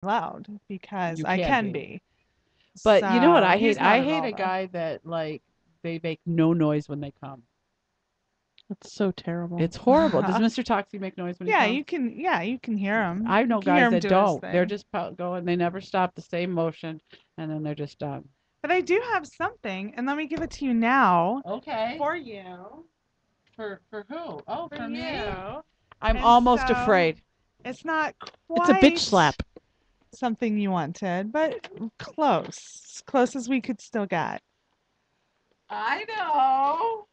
loud because You I can can be. be. But you know what So I hate? he's not I at hate all a though. guy that like they make no noise when they come. That's so terrible. It's horrible. Does Mr. Toxie make noise when he Yeah, comes? you can. Yeah, you can hear him. I You know can hear guys him that do his don't. They're thing. just going. They never stop the same motion, and then they're just done. But I do have something, and let me give it to you now Okay. for you. For who? Oh, For for me. you. I'm And almost so afraid. it's not It's a bitch quite slap. something you wanted, but close. As close as we could still get. I know.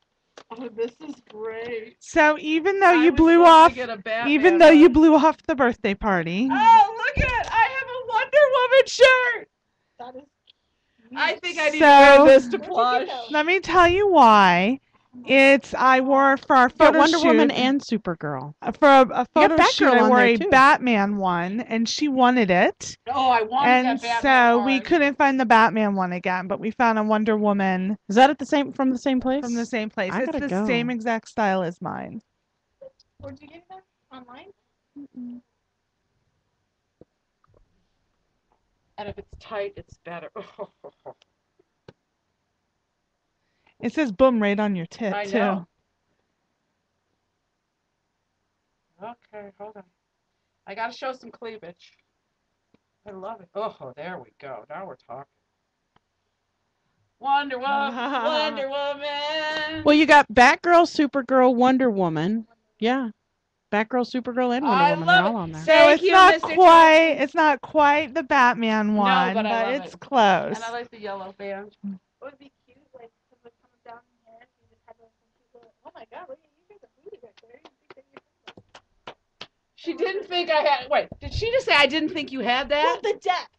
Oh, this is great. So even though I you was blew supposed to off, get a even Batman though you one. blew off the birthday party, Oh, look at it! I have a Wonder Woman shirt. That is I think I need to wear so this to Where'd you plush. get those? let me tell you why. It's I wore it for our Got photo Wonder Woman shoot. and Supergirl. For a You got photo shoot, Batgirl I on wore there a too. Batman one, and she wanted it. Oh, I wanted And that Batman so we one. couldn't find the Batman one again, but we found a Wonder Woman Is that at the same from the same place? from the same place. I It's gotta the go. same exact style as mine. Where'd you get them? Online? And if it's tight, it's better. It says boom right on your tit I too. know. Okay, hold on. I gotta show some cleavage. I love it. Oh, there we go. Now we're talking. Wonder Woman. Wonder Woman. Well, you got Batgirl, Supergirl, Wonder Woman. Yeah. Batgirl, Supergirl, and Wonder I Woman. They're love all it. on there. So Thank it's you, not Mr. quite Thompson. it's not quite the Batman No, one, but I love it's it. close. And I like the yellow band. It would be cute, like, because like coming down here, you just had like some cute little, oh my god, look at you guys a booty right there. You think that you're She didn't think I had. Wait, did she just say I didn't think you had that? Well, the depth.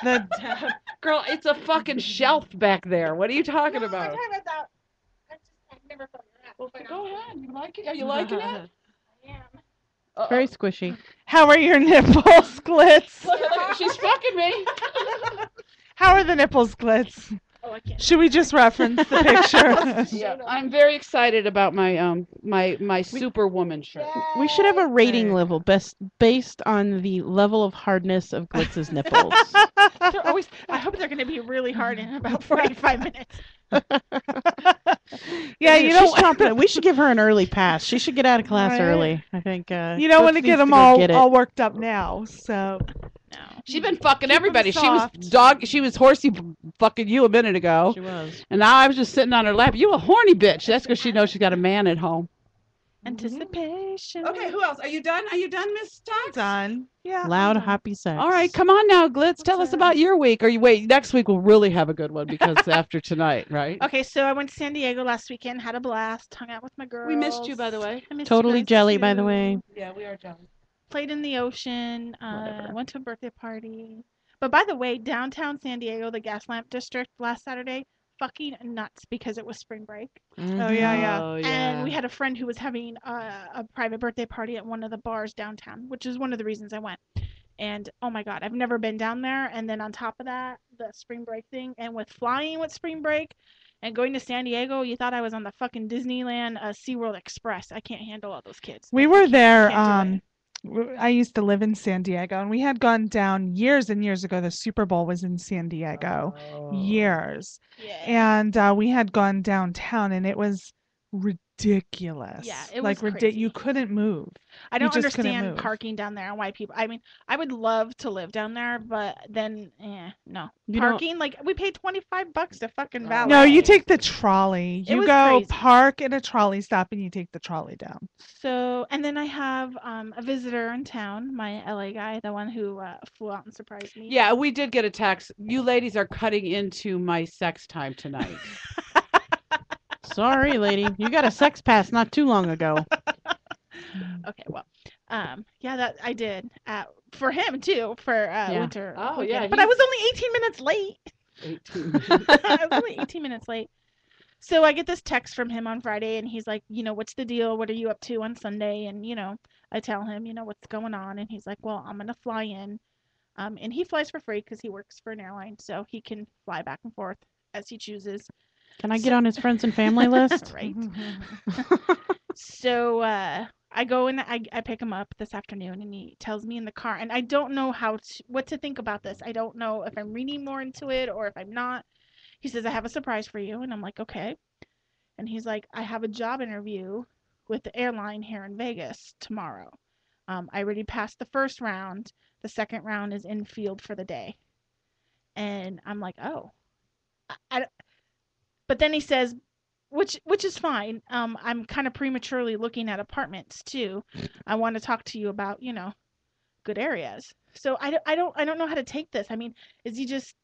The Girl, it's a fucking shelf back there. What are you talking No, I'm about? talking about that. I've never felt your ass. Well, quite go honestly. ahead. You like it? Are you liking it? I am. Uh-oh. Very squishy. How are your nipples, Glitz? Look, she's fucking me. How are the nipples, Glitz? Oh, I can't. Should we just reference the picture? Yeah, I'm very excited about my my Superwoman shirt. We should have a rating There. level based on the level of hardness of Glitz's nipples. They're always, I hope they're going to be really hard in about 45 minutes. Yeah, you She's don't chomping it. We should give her an early pass. She should get out of class Right. early. I think. you don't want to Glitz get needs them go all, get it. all worked up now. So No. She's been fucking Keep 'em everybody. She was soft. she was horsey fucking you a minute ago. She was. And now I was just sitting on her lap. You a horny bitch. That's because she knows she's got a man at home. anticipation. Okay, who else? Are you done? Are you done, Miss Tox? Done. Yeah. Loud, I'm done. happy sex. All right, come on now, Glitz. Tell us Okay. about your week. Or you wait, next week we'll really have a good one because after tonight, right? Okay, so I went to San Diego last weekend, had a blast, hung out with my girls. We missed you, by the way. I missed Totally you guys jelly, by the too. way. Yeah, we are jealous. Played in the ocean. Whatever. Went to a birthday party. But by the way, downtown San Diego, the Gaslamp District, last Saturday, fucking nuts because it was spring break. Oh yeah, yeah. Oh, yeah. And we had a friend who was having a private birthday party at one of the bars downtown, which is one of the reasons I went. And oh my God, I've never been down there. And then on top of that, the spring break thing, and with flying with spring break and going to San Diego, you thought I was on the fucking Disneyland SeaWorld Express. I can't handle all those kids. We Like, I were can't- there. can't do it. I used to live in San Diego, and we had gone down years and years ago. The Super Bowl was in San Diego, Oh. years, Yeah. and we had gone downtown, and it was ridiculous. Yeah, it like was crazy. you couldn't move. I don't just couldn't understand move. parking down there and why people. I mean, I would love to live down there, but then, no You don't- parking. Like we paid $25 to fucking valet. No, you take the trolley. It You was go crazy. park at a trolley stop, and you take the trolley down. So, and then I have a visitor in town, my LA guy, the one who flew out and surprised me. Yeah, we did get a text. You ladies are cutting into my sex time tonight. Sorry, lady. You got a sex pass not too long ago. Okay, well, yeah, that I did for him too for winter. Oh, weekend. yeah, but I was only 18 minutes late. 18. I was only 18 minutes late. So I get this text from him on Friday, and he's like, what's the deal? What are you up to on Sunday? And, I tell him, what's going on. And he's like, well, I'm going to fly in. And he flies for free because he works for an airline, so he can fly back and forth as he chooses. Can I get on his friends and family list? Right. So I I go and I pick him up this afternoon, and he tells me in the car, and I don't know what to think about this. I don't know if I'm reading more into it or if I'm not. He says, I have a surprise for you, and I'm like, okay. And he's like, I have a job interview with the airline here in Vegas tomorrow. I already passed the first round. The second round is in field for the day. And I'm like, oh. But then he says, which is fine. I'm kind of prematurely looking at apartments too. I want to talk to you about, good areas. So I don't know how to take this. I mean, is he just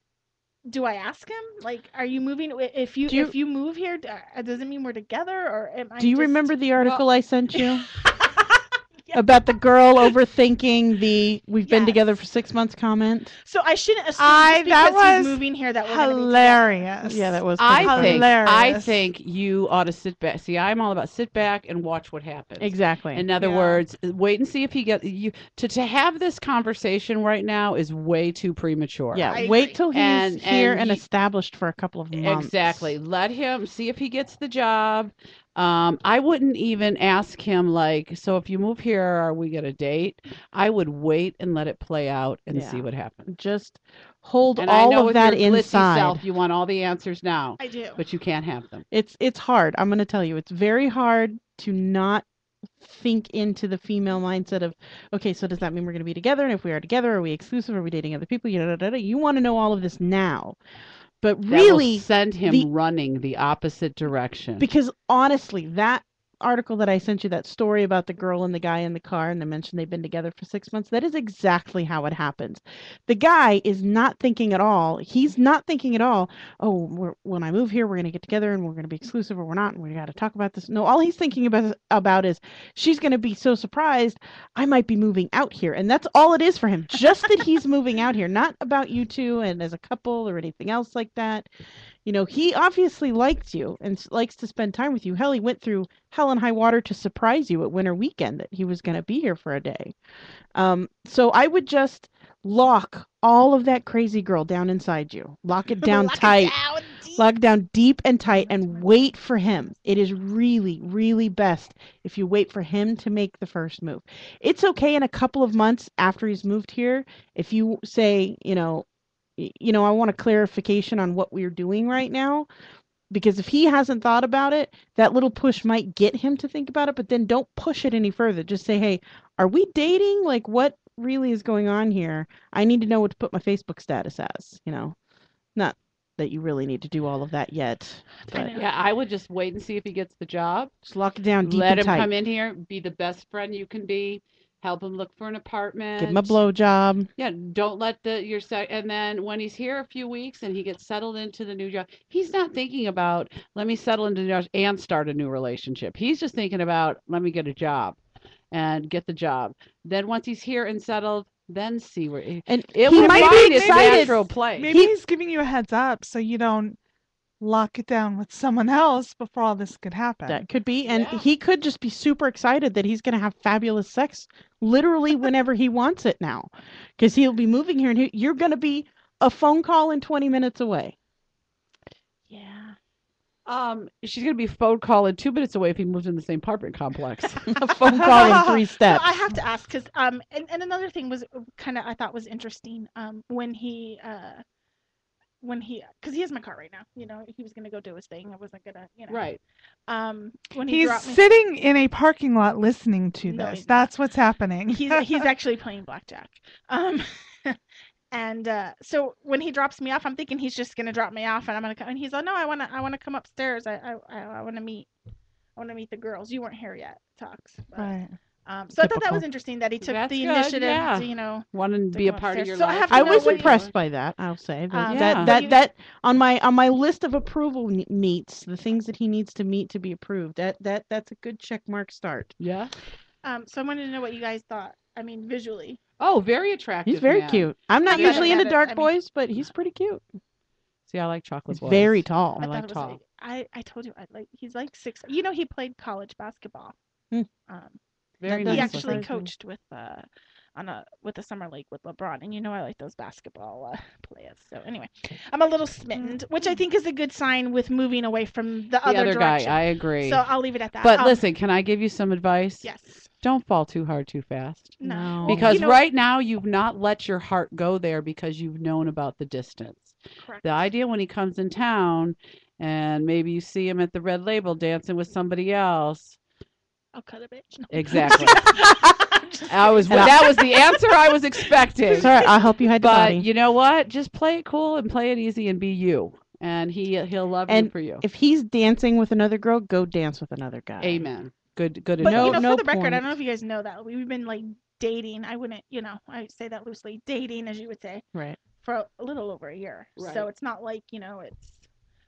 do I ask him? Like, are you moving? If you move here, does it mean we're together, or am I? Do you just... remember the article I sent you? Yeah. About the girl overthinking the "we've been Yes. together for 6 months" comment? So I shouldn't assume that just because was he's moving here that we're gonna be together. hilarious. Yeah, that was pretty I funny. think I Hilarious. think you ought to sit back. See, I'm all about sit back and watch what happens. Exactly. In other Yeah. words, wait and see if he gets you to have this conversation right now is way too premature. Yeah, I agree. wait till he's And here and he- established for a couple of months. Exactly. Let him see if he gets the job. I wouldn't even ask him like, so if you move here, are we gonna date? I would wait and let it play out and Yeah. see what happens. Just hold And I all know of with that your glitzy inside. self, you want all the answers now, I do. but you can't have them. It's hard. I'm going to tell you, it's very hard to not think into the female mindset of, okay, so does that mean we're going to be together? And if we are together, are we exclusive? Are we dating other people? You want to know all of this now. But That really, will send him the- running the opposite direction. because honestly, that article that I sent you, that story about the girl and the guy in the car, and they mentioned they've been together for 6 months, that is exactly how it happens. The guy is not thinking at all. He's not thinking at all, oh, when I move here, we're going to get together and we're going to be exclusive, or we're not, and we got to talk about this. No, all he's thinking about is she's going to be so surprised I might be moving out here. And that's all it is for him. Just that he's moving out here, not about you two and as a couple or anything else like that. He obviously likes you and likes to spend time with you. Hell, he went through hell and high water to surprise you at winter weekend that he was going to be here for a day. So I would just lock all of that crazy girl down inside you. Lock it down tight. Lock it down deep and tight and wait for him. It is really, really best if you wait for him to make the first move. It's okay in a couple of months after he's moved here if you say, I want a clarification on what we're doing right now, because if he hasn't thought about it, that little push might get him to think about it, but then don't push it any further. Just say, hey, are we dating? Like, what really is going on here? I need to know what to put my Facebook status as, not that you really need to do all of that yet. I But know. Yeah, I would just wait and see if he gets the job. just lock it down deep Let and him tight. come in here, be the best friend you can be. Help him look for an apartment. Give him a blowjob. Yeah, don't let and then when he's here a few weeks and he gets settled into the new job, he's not thinking about let me settle into the job and start a new relationship. He's just thinking about let me get a job and get the job. Then once he's here and settled, then see where And it he will might find be its excited. natural place. Maybe he's giving you a heads up so you don't lock it down with someone else before all this could happen. That could be. And Yeah. he could just be super excited that he's going to have fabulous sex literally whenever he wants it now. Because he'll be moving here and you're going to be a phone call in 20 minutes away. Yeah. She's gonna be phone calling 2 minutes away if he moves in the same apartment complex. A phone call in 3 So steps. I have to ask because and another thing was kind of I thought was interesting when he because he has my car right now, he was gonna go do his thing. I wasn't gonna Right. when he He's dropped me. sitting in a parking lot listening to No, this. he's not. That's what's happening. He's actually playing blackjack. And so when he drops me off, I'm thinking he's just gonna drop me off, and I'm gonna come. And he's like, "No, I wanna come upstairs. I wanna meet the girls. You weren't here yet, talks." But, Right. so I thought that Typical. was interesting that he took That's the good, initiative yeah. to, Want to To be a go part of upstairs. your So I life. have to I know was what impressed by that. I'll say that Yeah. that on my list of approval meets the things that he needs to meet to be approved. That's a good check mark start. Yeah. So I wanted to know what you guys thought. I mean, visually. Oh, very attractive. He's very man. cute. I'm not Yeah. usually into Yeah, dark I mean- boys, but he's pretty cute. See, I like chocolate He's boys. very tall. I thought like it was tall. I told you he's like 6. He played college basketball. Hmm. Very That He nice. doesn't actually surprise me. coached with the summer league with LeBron, and I like those basketball players. So anyway, I'm a little smitten, which I think is a good sign with moving away from the The other other guy, direction. I agree. So I'll leave it at that. But listen, can I give you some advice? Yes. don't fall too hard too fast. No. Because you know- right now you've not let your heart go there because you've known about the distance. Correct. The idea when he comes in town and maybe you see him at the Red Label dancing with somebody else. I'll cut a bitch. No. Exactly. Just That was the answer I was expecting. Sorry, I'll help you hide the But body. you know what? Just play it cool and play it easy and be you. And he'll love you And for you. If he's dancing with another girl, go dance with another guy. Amen. Good But enough. No for the record, I don't point. know if you guys know that we've been like dating. I wouldn't, I say that loosely, dating as you would say, Right. for a little over a year. Right. So it's not like it's,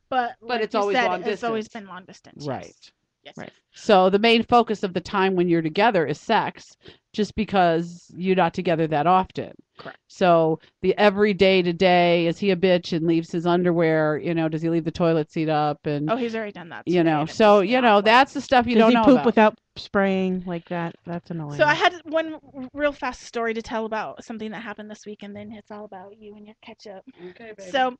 but like it's you always said, long it's always distance. been long distance. Right. Yes. Yes. Right. So the main focus of the time when you're together is sex, just because you're not together that often. Correct. So the everyday to day, is he a bitch and leaves his underwear? Does he leave the toilet seat up? And Oh, he's already done that. today, and it so pissed me off. that's the stuff you Does don't he know poop about. without spraying like that? That's annoying. So I had one real fast story to tell about something that happened this week, and then it's all about you and your ketchup. Okay, baby. So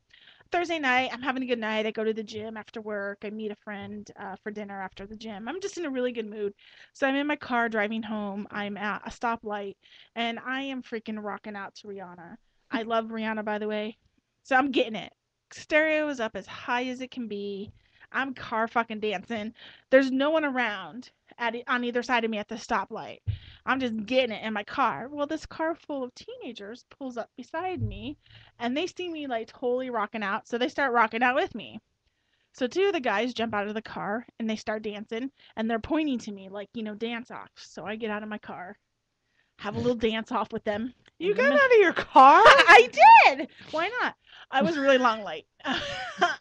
Thursday night, I'm having a good night. I go to the gym after work. I meet a friend for dinner after the gym. I'm just in a really good mood. So I'm in my car driving home. I'm at a stoplight, and I am freaking rocking out to Rihanna. I love Rihanna, by the way. So I'm getting it. Stereo is up as high as it can be. I'm car fucking dancing. There's no one around on either side of me at the stoplight. I'm just getting it in my car. Well, this car full of teenagers pulls up beside me, and they see me like totally rocking out, so they start rocking out with me. So two of the guys jump out of the car and they start dancing, and they're pointing to me like, dance off. So I get out of my car, have a little dance off with them. You got out of your car? I did. Why not? I was really long late.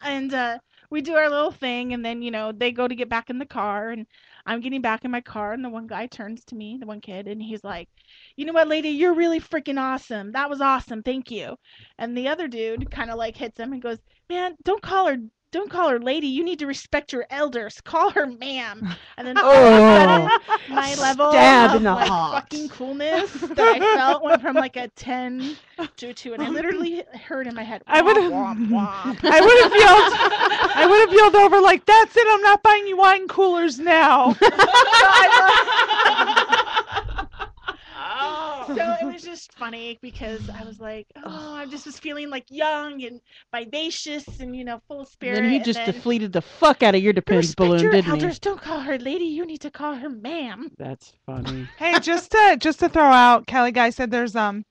And we do our little thing, and then, they go to get back in the car, and I'm getting back in my car, and the one guy turns to me, the one kid, and he's like, "You know what, lady? You're really freaking awesome. That was awesome. Thank you." And the other dude kind of like hits him and goes, "Man, don't call her lady. You need to respect your elders. Call her ma'am." And then all of a sudden, my level Stab of in the like heart. fucking coolness that I felt went from like a 10 to a 2, and I literally heard in my head, I would've- womp, womp. I would have yelled over like, "That's it. I'm not buying you wine coolers now." So it was just funny because I was like, I just was feeling like young and vivacious and full of spirit. Then he and just then, deflated the fuck out of your Depends respect balloon, your didn't elders. Don't call her lady. You need to call her ma'am. That's funny. Hey, just to throw out, Kelly Guy said there's no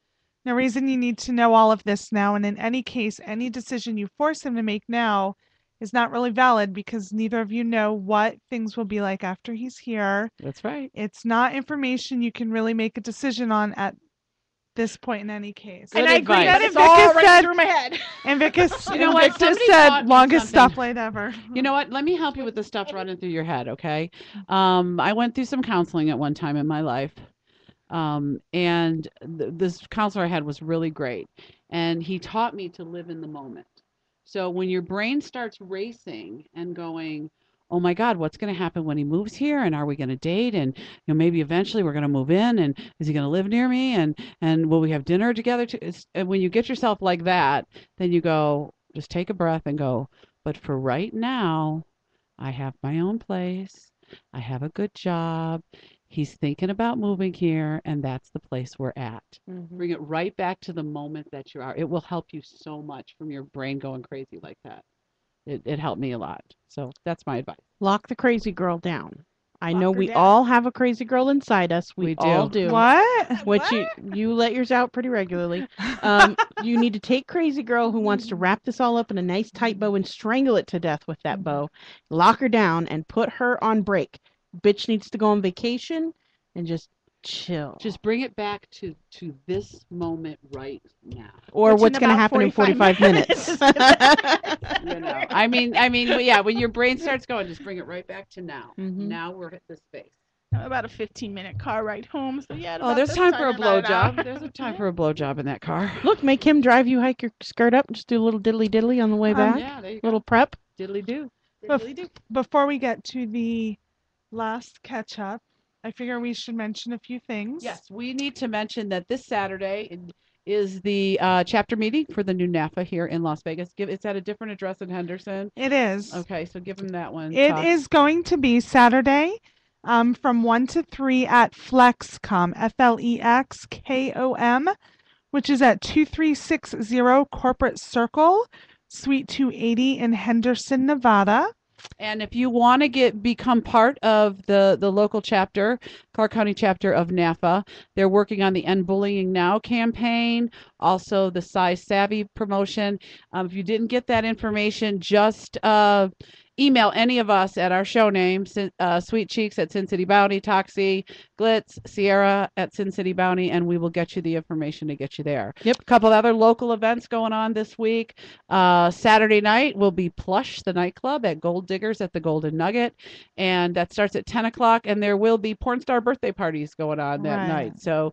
reason you need to know all of this now, and in any case, any decision you force him to make now is not really valid because neither of you know what things will be like after he's here. That's right. It's not information you can really make a decision on at this point in any case. Good And I agree advice. that And it's all Vicus right said- through my head. And Vicus, You know what? Vicus Somebody said taught me longest something. stoplight ever. You know what? Let me help you with the stuff running through your head, okay? I went through some counseling at one time in my life. And this counselor I had was really great. And he taught me to live in the moment. So when your brain starts racing and going, oh my God, what's going to happen when he moves here? And are we going to date? And maybe eventually we're going to move in. And is he going to live near me? And will we have dinner together? And when you get yourself like that, then you go, just take a breath and go, but for right now, I have my own place. I have a good job. He's thinking about moving here, and that's the place we're at. Mhm. Bring it right back to the moment that you are. It will help you so much from your brain going crazy like that. It helped me a lot. So that's my advice. Lock the crazy girl down. I Lock know her we down. all have a crazy girl inside us. We We all do. do. What? Which you let yours out pretty regularly. You need to take crazy girl who wants to wrap this all up in a nice tight bow and strangle it to death with that bow. Lock her down and put her on break. Bitch needs to go on vacation and just chill. Just bring it back to this moment right now. or Which in what's going to about happen in 45 45 minutes. You know, I mean, yeah, when your brain starts going, just bring it right back to now. Mhm. Now we're at this space. About a 15-minute car ride home. So yeah. Oh, there's time for a blowjob. There's a time for a blowjob in that car. Look, make him drive you, hike your skirt up, and just do a little diddly diddly on the way back. Yeah, there you go. Little prep. Diddly do. Before we get to the last catch up, I figure we should mention a few things. Yes, we need to mention that this Saturday is the chapter meeting for the new NAFA here in Las Vegas. It's at a different address in Henderson. It is. Okay, so give them that one. It is going to be Saturday, from 1 to 3 at Flexcom, Flexkom, which is at 2360 Corporate Circle, Suite 280 in Henderson, Nevada. And if you want to become part of the local chapter, Clark County chapter of NAFA, they're working on the End Bullying Now campaign, also the Size Savvy promotion. If you didn't get that information, just email any of us at our show name, Sweet Cheeks at SinCityBounty, Toxie, Glitz, Sierra at SinCityBounty, and we will get you the information to get you there. Yep. A couple other local events going on this week. Saturday night will be Plush, the nightclub at Gold Diggers at the Golden Nugget, and that starts at 10 o'clock, and there will be porn star birthday parties going on that night. So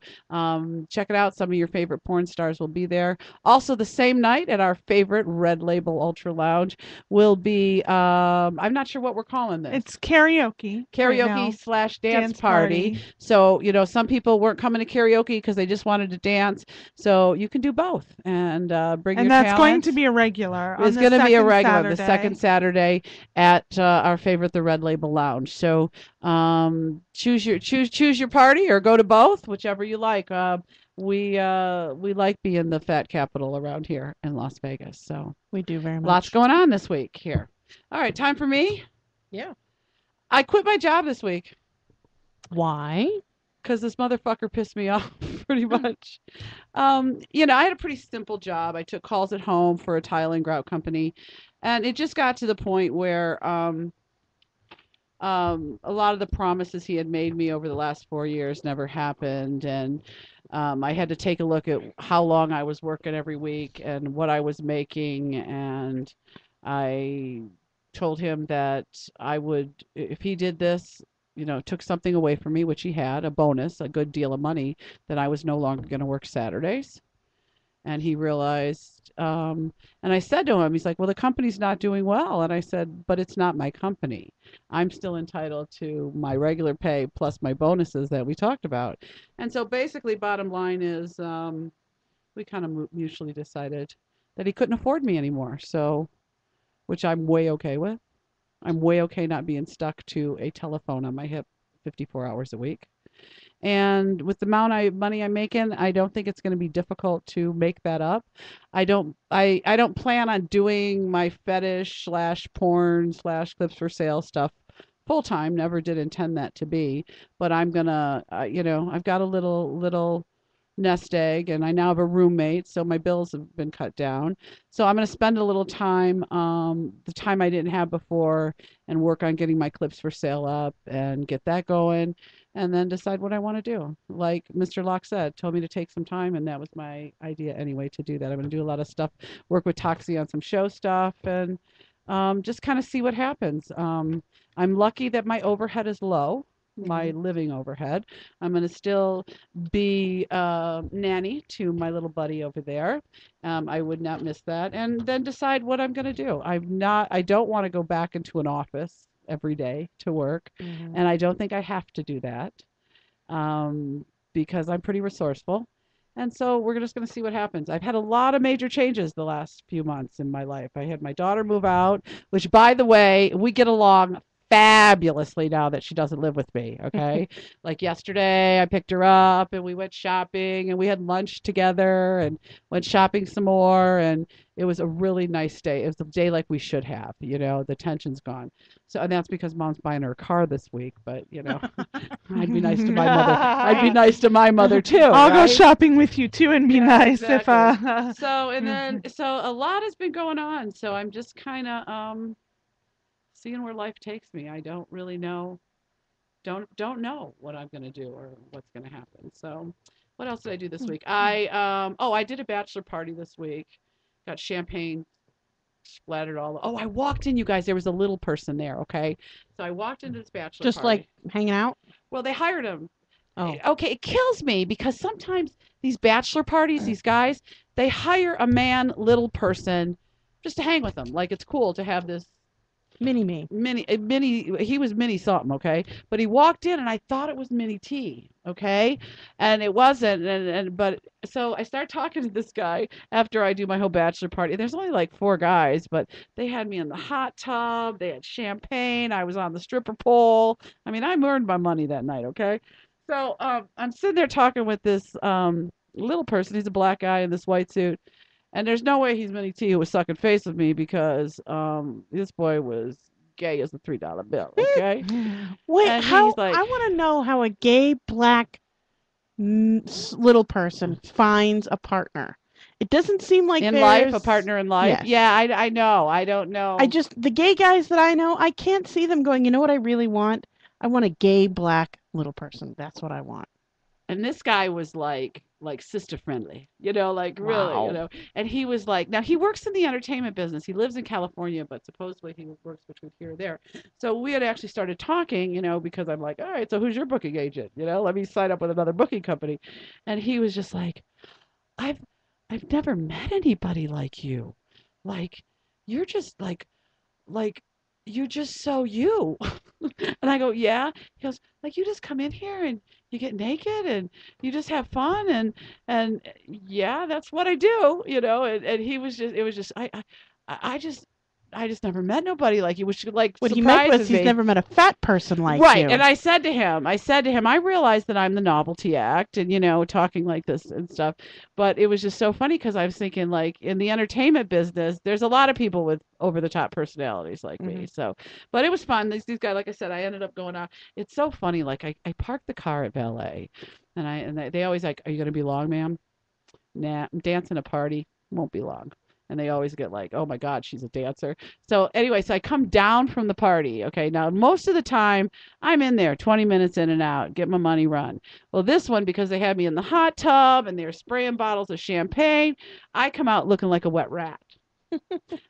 check it out. Some of your favorite porn stars will be there. Also, the same night at our favorite Red Label Ultra Lounge will be, I'm not sure what we're calling this. It's karaoke. Karaoke / dance party. So, some people weren't coming to karaoke because they just wanted to dance. So you can do both and bring your And that's talents. going to be a regular. It's going to be a regular Saturday. the second Saturday at our favorite, the Red Label Lounge. So choose your party or go to both, whichever you like. We like being the fat capital around here in Las Vegas. So We do very much. lots going on this week here. All right, time for me. Yeah. I quit my job this week Why? because this motherfucker pissed me off pretty much. I had a pretty simple job. I took calls at home for a tile and grout company, and it just got to the point where a lot of the promises he had made me over the last 4 years never happened, and I had to take a look at how long I was working every week and what I was making, and I told him that I would, if he did this, took something away from me, which he had, a bonus, a good deal of money, that I was no longer going to work Saturdays. And he realized, and I said to him, he's like, well, the company's not doing well. And I said, but it's not my company. I'm still entitled to my regular pay plus my bonuses that we talked about. And so basically, bottom line is we kind of mutually decided that he couldn't afford me anymore. So, which I'm way okay with. I'm way okay not being stuck to a telephone on my hip 54 hours a week. And with the amount of money I'm making, I don't think it's going to be difficult to make that up. I don't plan on doing my fetish / porn / clips for sale stuff full time. Never did intend that to be, but I'm gonna, I've got a little nest egg, and I now have a roommate, so my bills have been cut down. So I'm going to spend a little time, the time I didn't have before, and work on getting my clips for sale up and get that going, and then decide what I want to do. Like Mr. Locke said, told me to take some time, and that was my idea anyway to do that. I'm going to do a lot of stuff, work with Toxie on some show stuff, and just kind of see what happens. I'm lucky that my overhead is low. My living overhead. I'm going to still be nanny to my little buddy over there. I would not miss that. And then decide what I'm going to do. I don't want to go back into an office every day to work. And I don't think I have to do that because I'm pretty resourceful. And so we're just going to see what happens. I've had a lot of major changes the last few months in my life. I had my daughter move out, which, by the way, we get along fabulously now that she doesn't live with me. Okay. Like yesterday I picked her up and we went shopping and we had lunch together and went shopping some more, and it was a really nice day. It was a day like we should have, the tension's gone. So, and that's because Mom's buying her a car this week, but I'd be nice to my mother. I'd be nice to my mother too. I'll right? go shopping with you too and be nice exactly. if So a lot has been going on. So I'm just kind of seeing where life takes me. I don't really know. Don't know what I'm going to do or what's going to happen. So what else did I do this week? I did a bachelor party this week. Got champagne splattered all. I walked in, you guys. There was a little person there. Okay, so I walked into this bachelor Just party. like hanging out. Well, they hired him. Oh. Okay, it kills me because sometimes these bachelor parties, these guys, they hire a little person just to hang with them. Like it's cool to have this Mini me. He was mini something, okay? But he walked in and I thought it was mini T, okay? And it wasn't. But so I start talking to this guy after I do my whole bachelor party. There's only like 4 guys, but they had me in the hot tub. They had champagne. I was on the stripper pole. I mean, I earned my money that night, okay? So I'm sitting there talking with this little person. He's a black guy in this white suit. And there's no way he's Minnie T who was sucking face with me because this boy was gay as a $3 bill, okay? Wait, And how? he's like, I want to know how a gay black little person finds a partner. It doesn't seem like in there's life, a partner in life. Yes. Yeah, I know. I don't know. The gay guys that I know, I can't see them going, you know what I really want? I want a gay black little person. That's what I want. And this guy was like sister friendly, like really, Wow. And he was like, now he works in the entertainment business. He lives in California, but supposedly he works between here and there. So we had actually started talking, because I'm like, all right, so who's your booking agent? Let me sign up with another booking company. And he was just like, I've never met anybody like you. Like, you're just like you're just so you. And I go, yeah. He goes, like, you just come in here and you get naked and you just have fun and yeah, that's what I do, and he was just, it was just, I just never met nobody like you, which like What he meant was surprises he's me. never met a fat person like Right. you. And I said to him, I realized that I'm the novelty act and, talking like this and stuff. But it was just so funny because I was thinking, like, in the entertainment business, there's a lot of people with over the top personalities like me. So, but it was fun. These guys, like I said, I ended up going out. It's so funny. Like, I parked the car at valet and they always like, are you going to be long, ma'am? Nah, I'm dancing a party. Won't be long. And they always get like, oh my God, she's a dancer. So anyway, so I come down from the party. Okay. Now, most of the time I'm in there 20 minutes in and out, get my money run. Well, this one, because they had me in the hot tub and they're spraying bottles of champagne, I come out looking like a wet rat.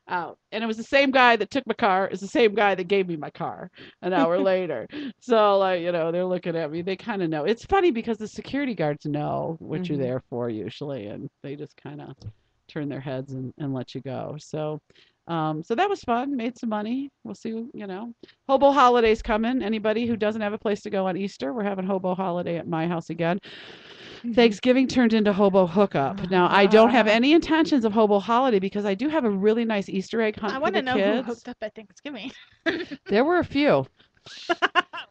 Out. And it was the same guy that took my car. It's the same guy that gave me my car an hour later. So, like, they're looking at me. They kind of know. It's funny because the security guards know what you're there for usually, and they just kind of turn their heads and let you go. So so that was fun. Made some money. We'll see, Hobo holiday's coming. Anybody who doesn't have a place to go on Easter, we're having hobo holiday at my house again. Thanksgiving turned into hobo hookup. Now, I don't have any intentions of hobo holiday because I do have a really nice Easter egg hunt I for want the to know kids. who hooked up at Thanksgiving. There were a few. We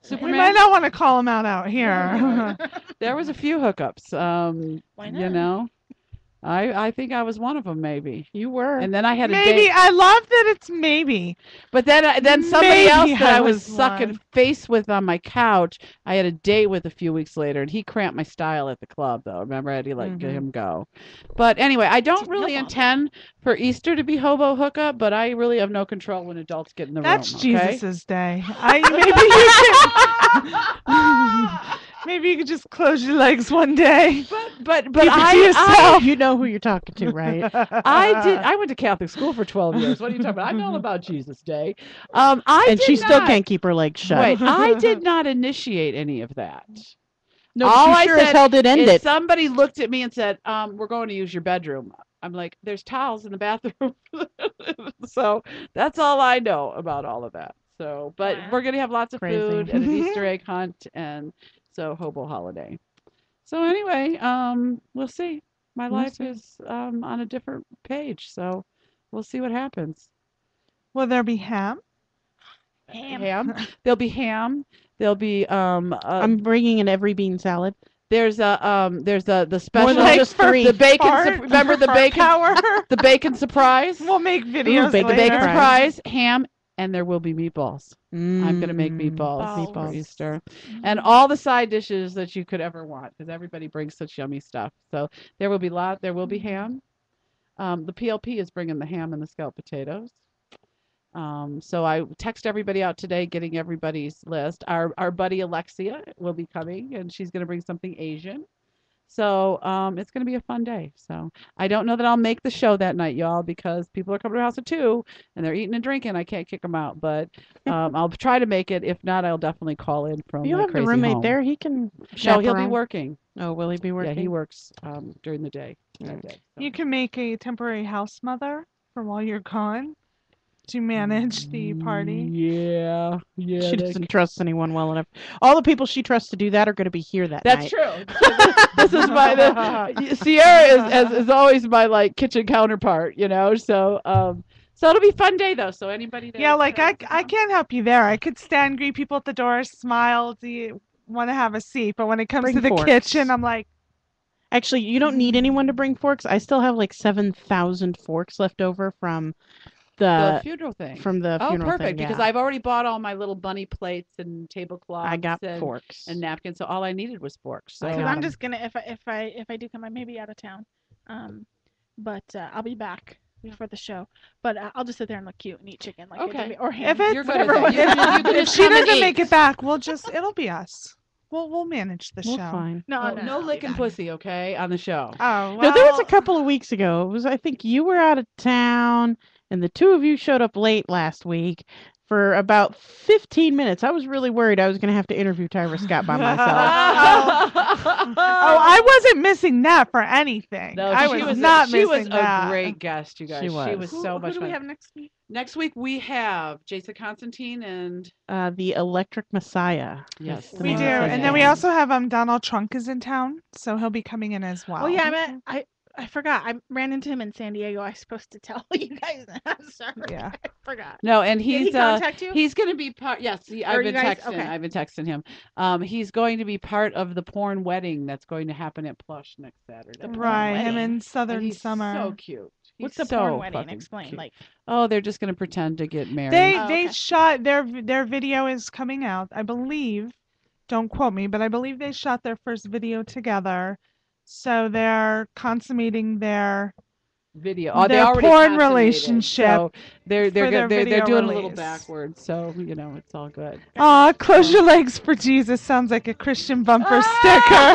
Superman. might not want to call him out here. There was a few hookups. Why not? I think I was one of them, maybe. You were. And then I had a Maybe. date. I love that it's maybe. But then somebody Maybe else that I I was was sucking one. face with on my couch, I had a date with a few weeks later, and he cramped my style at the club, though. Remember, I had to let him go. But anyway, I don't really intend for Easter to be hobo hookup, but I really have no control when adults get in the That's room. Okay? Jesus's day. Maybe you could just close your legs one day. But Keep it to I yourself. You know who you're talking to, right? I went to Catholic school for 12 years. What are you talking about? I know all about Jesus Day. She still can't keep her legs shut. Wait, I did not initiate any of that. No, all but I you sure said as hell did end is it. somebody looked at me and said, we're going to use your bedroom. I'm like, there's towels in the bathroom. So that's all I know about all of that. So, but we're going to have lots of Crazy. food and an Easter egg hunt. And so hobo holiday. So anyway, we'll see. My life is on a different page. So we'll see what happens. Will there be ham? Ham. There'll be ham. There'll be I'm bringing an every bean salad. There's the special than just three. the bacon Fart- remember the fart bacon power? the bacon surprise. We'll make videos bacon The later. bacon surprise, ham, and there will be meatballs. I'm gonna make Balls. meatballs for Easter, and all the side dishes that you could ever want because everybody brings such yummy stuff. So there will be ham. The PLP is bringing the ham and the scalloped potatoes. So I text everybody out today, getting everybody's list. Our buddy Alexia will be coming, and she's going to bring something Asian. So it's going to be a fun day. So I don't know that I'll make the show that night, y'all, because people are coming to the house at 2 and they're eating and drinking. I can't kick them out, but I'll try to make it. If not, I'll definitely call in from You my have the crazy roommate home. there. He can. No, he'll be chaperone. working. Oh, will he be working? Yeah, he works during the day. That day, so. You can make a temporary house mother for while you're gone. to manage the party. Yeah. She doesn't trust anyone well enough. All the people she trusts to do that are going to be here that That's night. true. This is Sierra is always my like kitchen counterpart, So so it'll be a fun day though. So anybody that Yeah, like I can't help you there. I could stand, greet people at the door, smile, do you want to have a seat? But when it comes Bring to the forks. kitchen, I'm like, Actually, you don't need anyone to bring forks. I still have like 7,000 forks left over from the funeral thing. funeral perfect, thing. because Yeah. I've already bought all my little bunny plates and tablecloths. I got and, forks. and napkins. So all I needed was forks. So I Because got I'm 'em. just gonna if I do come, I may be out of town, but I'll be back for the show. But I'll just sit there and look cute and eat chicken like Okay. or ham. if it's You're good at whatever, that. You can if just she come and doesn't eat. make it back, it'll be us. We'll manage the We're show. fine. No, Oh, no, no I'll be licking back. pussy, okay, on the show. Oh, well. No, there was a couple of weeks ago. It was, I think you were out of town, and the two of you showed up late last week for about 15 minutes. I was really worried I was going to have to interview Tyra Scott by myself. Oh, I wasn't missing that for anything. No, I she was not she was missing that. a great guest, you guys. She She was. was Who, so who much do fun. we have next week? Next week we have Jason Constantine and The Electric Messiah. yes, The We name do, of his and then we band. also have Donald Trunk is in town, so he'll be coming in as well. Oh yeah, I forgot. I ran into him in San Diego. I was supposed to tell you guys. I'm sorry. Yeah. I forgot. No, and Did he he's contact you? he's going to be part. Yes, Or I've you been guys- texting. okay. I've been texting him. He's going to be part of the porn wedding that's going to happen at Plush next Saturday. The porn Right, him wedding. in Southern And he's Summer. so cute. He's What's the so porn wedding? fucking Explain. cute. Like, Oh, they're just going to pretend to get married. They Oh, they okay. shot their video is coming out, I believe. Don't quote me, but I believe they shot their first video together. So they're consummating their video. Oh, they their already porn consummated, relationship So they're for their they're video doing a little release. backwards. So it's all good. Aw, close your legs for Jesus sounds like a Christian bumper sticker.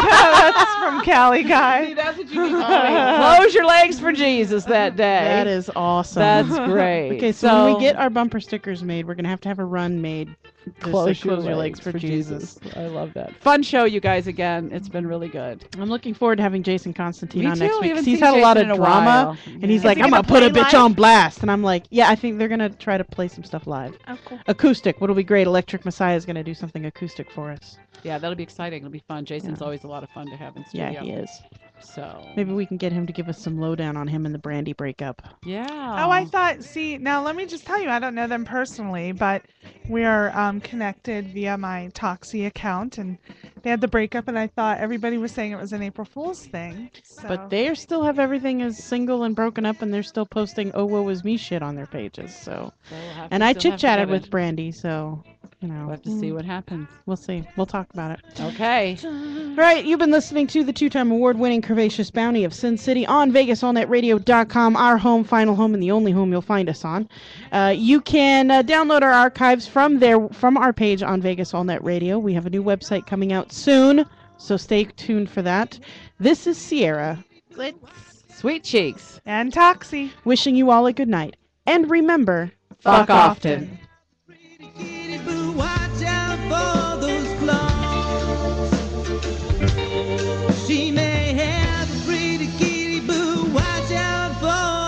That's from Cali See, Guy. that's what you need to close your legs for Jesus that day. That is awesome. That's great. Okay, so when we get our bumper stickers made, we're going to have a run made. to say, close your legs for Jesus. I love that. Fun show, you guys. Again, it's been really good. I'm looking forward to having Jason Constantine Me on too. next We week. 'cause haven't he's seen had a lot Jason of in a drama, while. and he's Is like, he "I'm gonna gonna put a play bitch live? on blast." And I'm like, "Yeah, I think they're gonna try to play some stuff live. oh, cool. Acoustic. What'll be great? Electric Messiah is gonna do something acoustic for us. Yeah, that'll be exciting. It'll be fun. Jason's Yeah. always a lot of fun to have in studio. Yeah, he is. So Maybe we can get him to give us some lowdown on him and the Brandy breakup. yeah. Oh, I thought. See, now let me just tell you, I don't know them personally, but we are connected via my Toxie account, and they had the breakup, and I thought everybody was saying it was an April Fool's thing. So. But they still have everything as single and broken up, and they're still posting "Oh woe is me" shit on their pages. So, and I chit chatted with Brandy, so We'll have to see what happens. we'll see. We'll talk about it. Okay. Right, you've been listening to the two-time award-winning Curvaceous Bounty of Sin City on VegasAllNetRadio.com, our home, final home, and the only home you'll find us on. You can download our archives from our page on Vegas All Net Radio. We have a new website coming out soon, so stay tuned for that. This is Sierra, Sweet cheeks. And Toxie. wishing you all a good night. And remember, Fuck often.